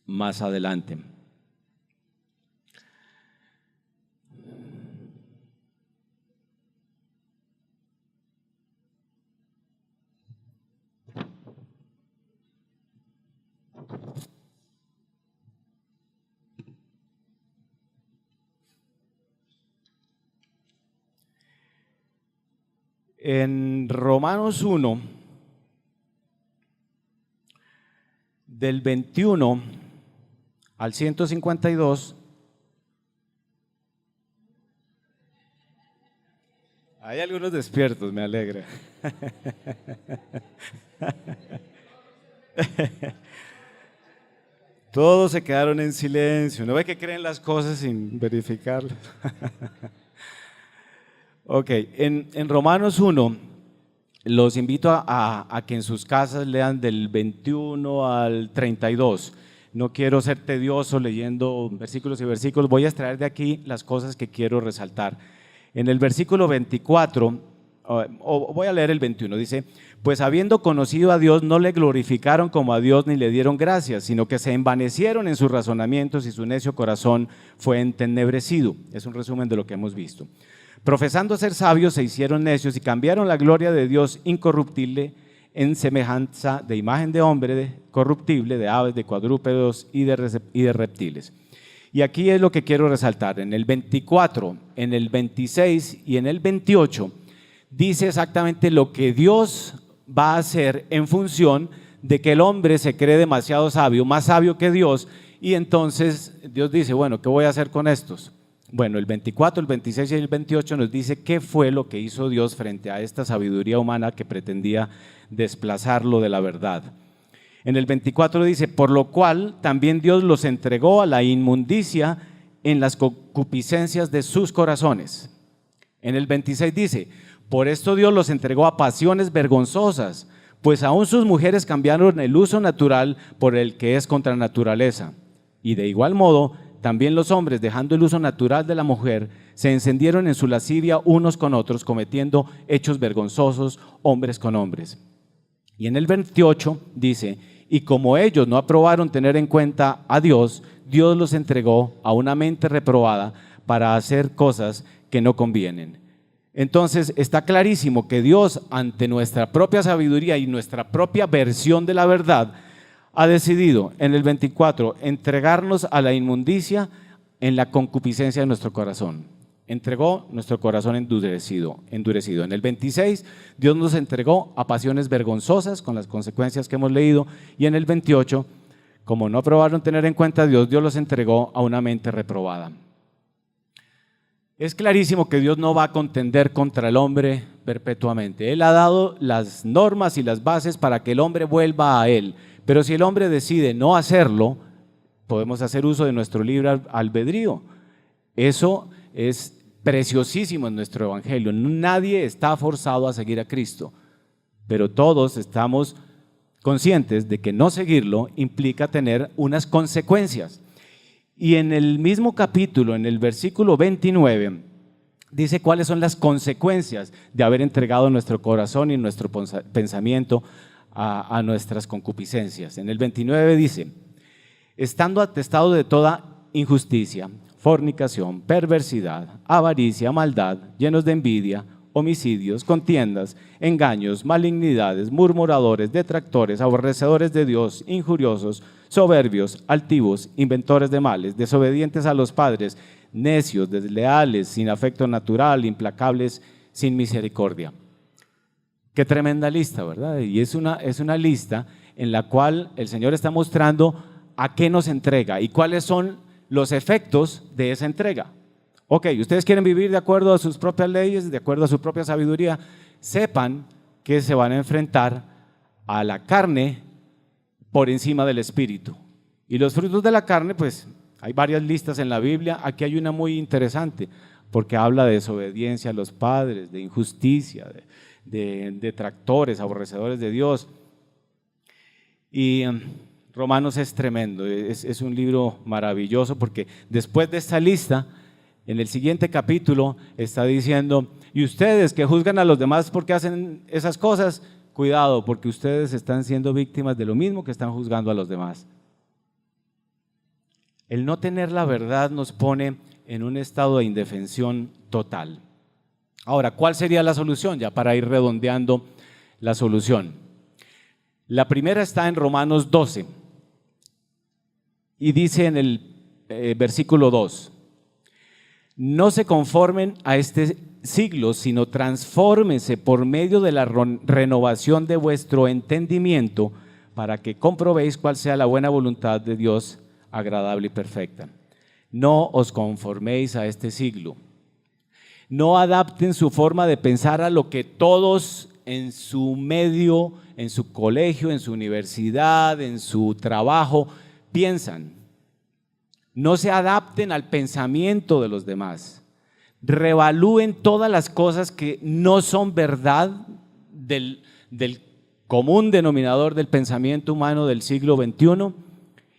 más adelante. En Romanos 1, del 21 al 152, hay algunos despiertos, me alegra. Todos se quedaron en silencio. ¿No ve que creen las cosas sin verificarlas? Ok, en Romanos 1, los invito a que en sus casas lean del 21 al 32. No quiero ser tedioso leyendo versículos y versículos, voy a extraer de aquí las cosas que quiero resaltar. En el versículo 24, o voy a leer el 21, dice: pues habiendo conocido a Dios, no le glorificaron como a Dios ni le dieron gracias, sino que se envanecieron en sus razonamientos y su necio corazón fue entenebrecido. Es un resumen de lo que hemos visto. Profesando ser sabios, se hicieron necios y cambiaron la gloria de Dios incorruptible en semejanza de imagen de hombre corruptible, de aves, de cuadrúpedos y de reptiles. Y aquí es lo que quiero resaltar. En el 24, en el 26 y en el 28 dice exactamente lo que Dios va a hacer en función de que el hombre se cree demasiado sabio, más sabio que Dios, y entonces Dios dice: bueno, ¿qué voy a hacer con estos? Bueno, el 24, el 26 y el 28 nos dice qué fue lo que hizo Dios frente a esta sabiduría humana que pretendía desplazarlo de la verdad. En el 24 dice: por lo cual también Dios los entregó a la inmundicia en las concupiscencias de sus corazones. En el 26 dice: por esto Dios los entregó a pasiones vergonzosas, pues aún sus mujeres cambiaron el uso natural por el que es contra naturaleza. Y de igual modo, también los hombres, dejando el uso natural de la mujer, se encendieron en su lascivia unos con otros, cometiendo hechos vergonzosos hombres con hombres. Y en el 28 dice: y como ellos no aprobaron tener en cuenta a Dios, Dios los entregó a una mente reprobada para hacer cosas que no convienen. Entonces está clarísimo que Dios, ante nuestra propia sabiduría y nuestra propia versión de la verdad, ha decidido en el 24 entregarnos a la inmundicia en la concupiscencia de nuestro corazón. Entregó nuestro corazón endurecido. En el 26 Dios nos entregó a pasiones vergonzosas con las consecuencias que hemos leído, y en el 28, como no aprobaron tener en cuenta a Dios, Dios los entregó a una mente reprobada. Es clarísimo que Dios no va a contender contra el hombre perpetuamente. Él ha dado las normas y las bases para que el hombre vuelva a Él. Pero si el hombre decide no hacerlo, podemos hacer uso de nuestro libre albedrío. Eso es preciosísimo en nuestro evangelio. Nadie está forzado a seguir a Cristo, pero todos estamos conscientes de que no seguirlo implica tener unas consecuencias. Y en el mismo capítulo, en el versículo 29, dice cuáles son las consecuencias de haber entregado nuestro corazón y nuestro pensamiento a nuestras concupiscencias. En el 29 dice: estando atestado de toda injusticia, fornicación, perversidad, avaricia, maldad, llenos de envidia, homicidios, contiendas, engaños, malignidades, murmuradores, detractores, aborrecedores de Dios, injuriosos, soberbios, altivos, inventores de males, desobedientes a los padres, necios, desleales, sin afecto natural, implacables, sin misericordia. Qué tremenda lista, ¿verdad? Y es una lista en la cual el Señor está mostrando a qué nos entrega y cuáles son los efectos de esa entrega. Ok, ustedes quieren vivir de acuerdo a sus propias leyes, de acuerdo a su propia sabiduría, sepan que se van a enfrentar a la carne por encima del espíritu. Y los frutos de la carne, pues hay varias listas en la Biblia. Aquí hay una muy interesante porque habla de desobediencia a los padres, de injusticia, de detractores, aborrecedores de Dios. Y Romanos es tremendo, es un libro maravilloso porque después de esta lista, en el siguiente capítulo está diciendo, y ustedes que juzgan a los demás porque hacen esas cosas, cuidado, porque ustedes están siendo víctimas de lo mismo que están juzgando a los demás. El no tener la verdad nos pone en un estado de indefensión total. Ahora, ¿cuál sería la solución? Ya para ir redondeando la solución. La primera está en Romanos 12 y dice en el versículo 2, no se conformen a este siglo, sino transfórmense por medio de la renovación de vuestro entendimiento para que comprobéis cuál sea la buena voluntad de Dios, agradable y perfecta. No os conforméis a este siglo. No adapten su forma de pensar a lo que todos en su medio, en su colegio, en su universidad, en su trabajo piensan. No se adapten al pensamiento de los demás. Revalúen todas las cosas que no son verdad del común denominador del pensamiento humano del siglo XXI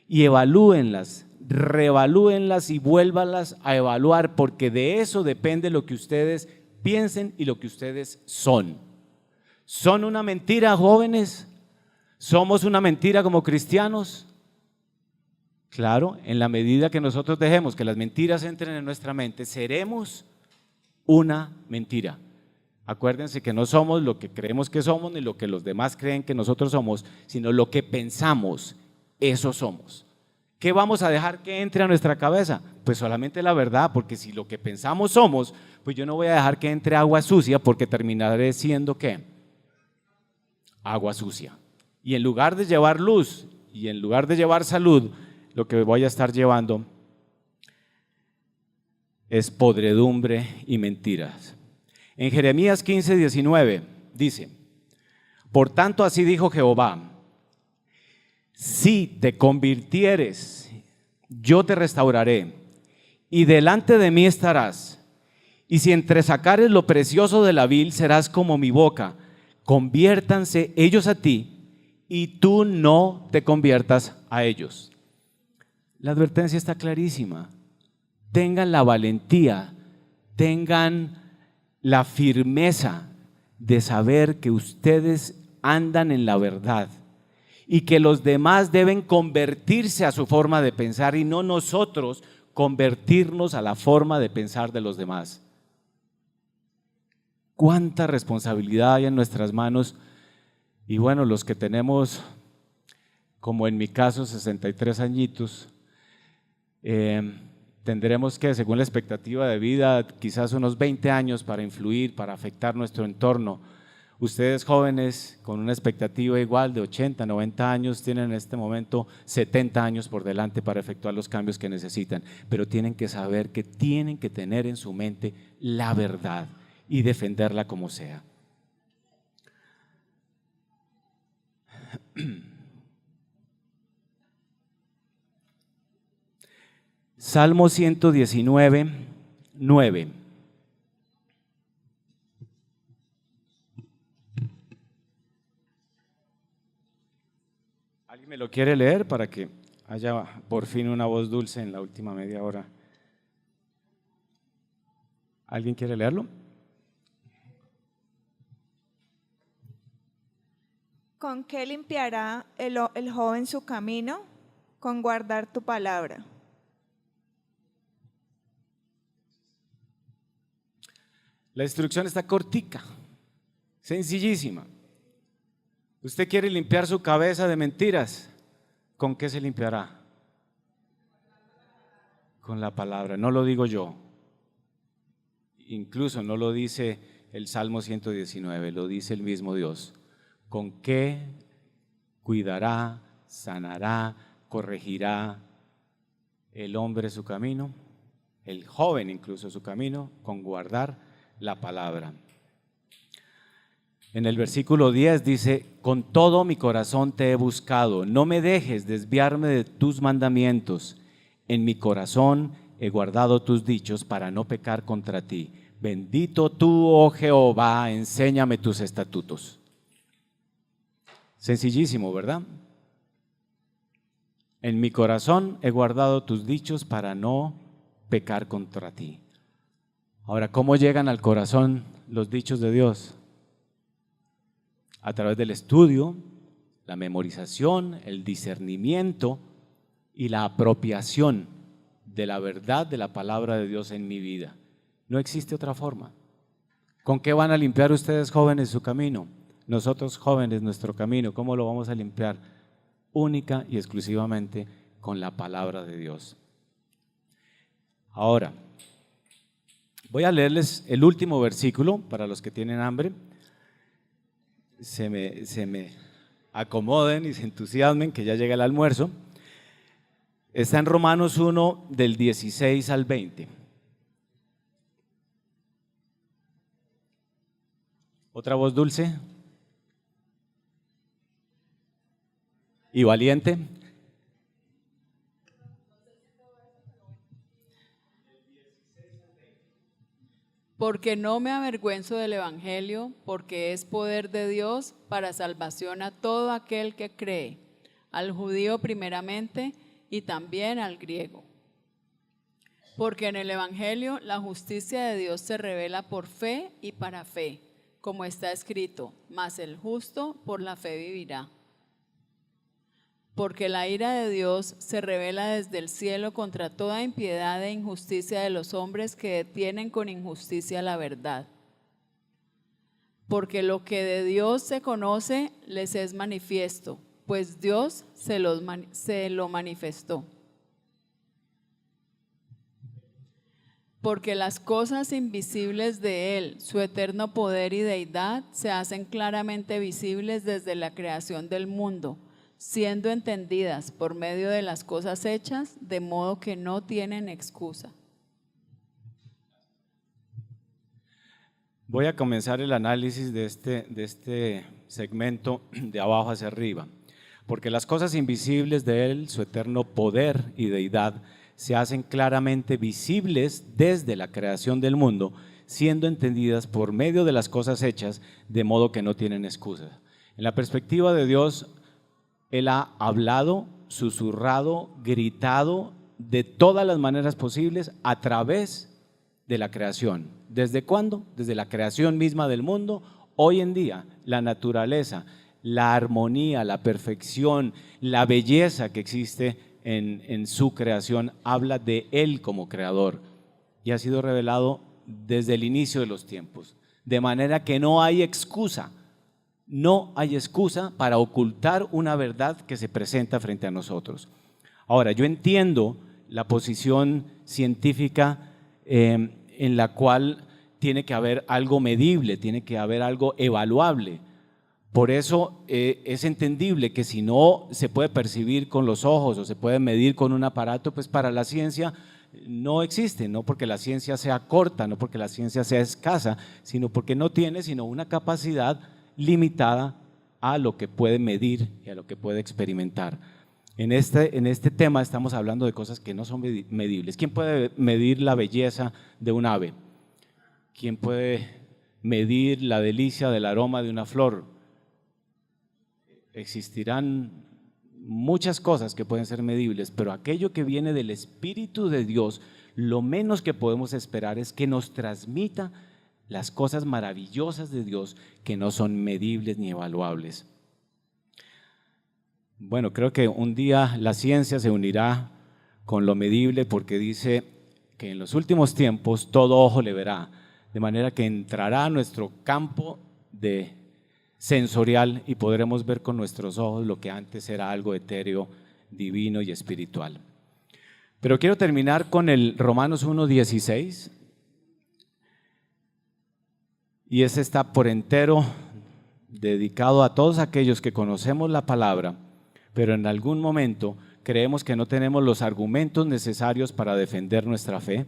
y evalúenlas, reevalúenlas y vuélvalas a evaluar, porque de eso depende lo que ustedes piensen y lo que ustedes son. ¿Son una mentira, jóvenes? ¿Somos una mentira como cristianos? Claro, en la medida que nosotros dejemos que las mentiras entren en nuestra mente, seremos una mentira. Acuérdense que no somos lo que creemos que somos ni lo que los demás creen que nosotros somos, sino lo que pensamos, eso somos. ¿Qué vamos a dejar que entre a nuestra cabeza? Pues solamente la verdad, porque si lo que pensamos somos, pues yo no voy a dejar que entre agua sucia porque terminaré siendo ¿qué? Agua sucia. Y en lugar de llevar luz y en lugar de llevar salud, lo que voy a estar llevando es podredumbre y mentiras. En Jeremías 15:19 dice, por tanto así dijo Jehová, si te convirtieres, yo te restauraré y delante de mí estarás, y si entresacares lo precioso de la vil, serás como mi boca, conviértanse ellos a ti y tú no te conviertas a ellos. La advertencia está clarísima. Tengan la valentía, tengan la firmeza de saber que ustedes andan en la verdad y que los demás deben convertirse a su forma de pensar y no nosotros convertirnos a la forma de pensar de los demás. ¿Cuánta responsabilidad hay en nuestras manos? Y bueno, los que tenemos, como en mi caso, 63 añitos, tendremos que, según la expectativa de vida, quizás unos 20 años para influir, para afectar nuestro entorno. Ustedes jóvenes con una expectativa igual de 80, 90 años tienen en este momento 70 años por delante para efectuar los cambios que necesitan, pero tienen que saber que tienen que tener en su mente la verdad y defenderla como sea. Salmo 119, 9. ¿Alguien me lo quiere leer para que haya por fin una voz dulce en la última media hora? ¿Alguien quiere leerlo? ¿Con qué limpiará el joven su camino? Con guardar tu palabra. La instrucción está cortica, sencillísima. ¿Usted quiere limpiar su cabeza de mentiras? ¿Con qué se limpiará? Con la palabra, no lo digo yo. Incluso no lo dice el Salmo 119, lo dice el mismo Dios. ¿Con qué cuidará, sanará, corregirá el hombre su camino, el joven incluso su camino, con guardar la palabra. En el versículo 10 dice: con todo mi corazón te he buscado, no me dejes desviarme de tus mandamientos. En mi corazón he guardado tus dichos para no pecar contra ti. Bendito tú, oh Jehová, enséñame tus estatutos. Sencillísimo, ¿verdad? En mi corazón he guardado tus dichos para no pecar contra ti. Ahora, ¿cómo llegan al corazón los dichos de Dios? A través del estudio, la memorización, el discernimiento y la apropiación de la verdad de la palabra de Dios en mi vida. No existe otra forma. ¿Con qué van a limpiar ustedes, jóvenes, su camino? Nosotros, jóvenes, nuestro camino, ¿cómo lo vamos a limpiar? Única y exclusivamente con la palabra de Dios. Ahora, voy a leerles el último versículo para los que tienen hambre. Se me acomoden y se entusiasmen que ya llega el almuerzo. Está en Romanos 1 del 16 al 20. Otra voz dulce y valiente. Porque no me avergüenzo del Evangelio, porque es poder de Dios para salvación a todo aquel que cree, al judío primeramente y también al griego. Porque en el Evangelio la justicia de Dios se revela por fe y para fe, como está escrito: mas el justo por la fe vivirá. Porque la ira de Dios se revela desde el cielo contra toda impiedad e injusticia de los hombres que detienen con injusticia la verdad. Porque lo que de Dios se conoce les es manifiesto, pues Dios se lo manifestó. Porque las cosas invisibles de Él, su eterno poder y deidad, se hacen claramente visibles desde la creación del mundo, siendo entendidas por medio de las cosas hechas, de modo que no tienen excusa. Voy a comenzar el análisis de este segmento de abajo hacia arriba. Porque las cosas invisibles de Él, su eterno poder y deidad, se hacen claramente visibles desde la creación del mundo, siendo entendidas por medio de las cosas hechas, de modo que no tienen excusa. En la perspectiva de Dios, Él ha hablado, susurrado, gritado de todas las maneras posibles a través de la creación. ¿Desde cuándo? Desde la creación misma del mundo. Hoy en día, la naturaleza, la armonía, la perfección, la belleza que existe en su creación, habla de Él como creador y ha sido revelado desde el inicio de los tiempos. De manera que no hay excusa. No hay excusa para ocultar una verdad que se presenta frente a nosotros. Ahora, yo entiendo la posición científica en la cual tiene que haber algo medible, tiene que haber algo evaluable. Por eso es entendible que si no se puede percibir con los ojos o se puede medir con un aparato, pues para la ciencia no existe, no porque la ciencia sea corta, no porque la ciencia sea escasa, sino porque no tiene sino una capacidad limitada a lo que puede medir y a lo que puede experimentar. En este tema estamos hablando de cosas que no son medibles. ¿Quién puede medir la belleza de un ave? ¿Quién puede medir la delicia del aroma de una flor? Existirán muchas cosas que pueden ser medibles, pero aquello que viene del Espíritu de Dios, lo menos que podemos esperar es que nos transmita las cosas maravillosas de Dios que no son medibles ni evaluables. Bueno, creo que un día la ciencia se unirá con lo medible porque dice que en los últimos tiempos todo ojo le verá, de manera que entrará a nuestro campo de sensorial y podremos ver con nuestros ojos lo que antes era algo etéreo, divino y espiritual. Pero quiero terminar con el Romanos 1:16. Y ese está por entero dedicado a todos aquellos que conocemos la palabra, pero en algún momento creemos que no tenemos los argumentos necesarios para defender nuestra fe,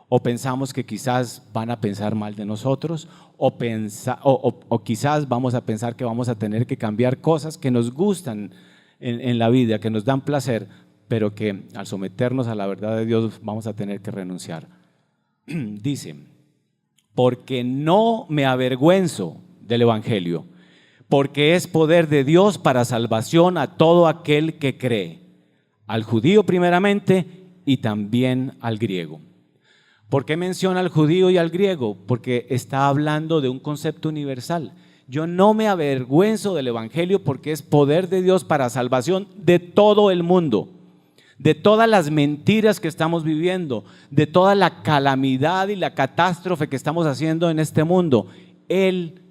o pensamos que quizás van a pensar mal de nosotros, o quizás vamos a pensar que vamos a tener que cambiar cosas que nos gustan en la vida, que nos dan placer, pero que al someternos a la verdad de Dios vamos a tener que renunciar. Dice, porque no me avergüenzo del Evangelio, porque es poder de Dios para salvación a todo aquel que cree, al judío primeramente y también al griego. ¿Por qué menciona al judío y al griego? Porque está hablando de un concepto universal. Yo no me avergüenzo del Evangelio porque es poder de Dios para salvación de todo el mundo, de todas las mentiras que estamos viviendo, de toda la calamidad y la catástrofe que estamos haciendo en este mundo. El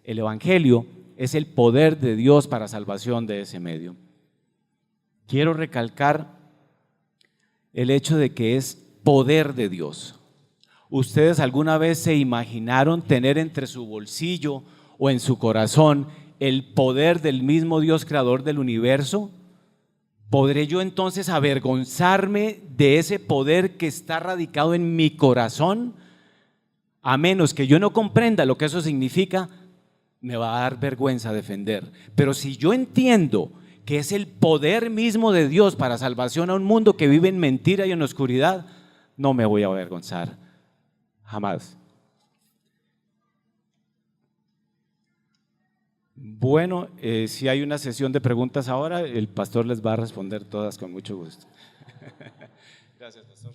Evangelio es el poder de Dios para salvación de ese medio. Quiero recalcar el hecho de que es poder de Dios. ¿Ustedes alguna vez se imaginaron tener entre su bolsillo o en su corazón el poder del mismo Dios creador del universo? ¿Podré yo entonces avergonzarme de ese poder que está radicado en mi corazón? A menos que yo no comprenda lo que eso significa, me va a dar vergüenza defender. Pero si yo entiendo que es el poder mismo de Dios para salvación a un mundo que vive en mentira y en oscuridad, no me voy a avergonzar, jamás. Bueno, si hay una sesión de preguntas ahora, el pastor les va a responder todas con mucho gusto. Gracias, pastor.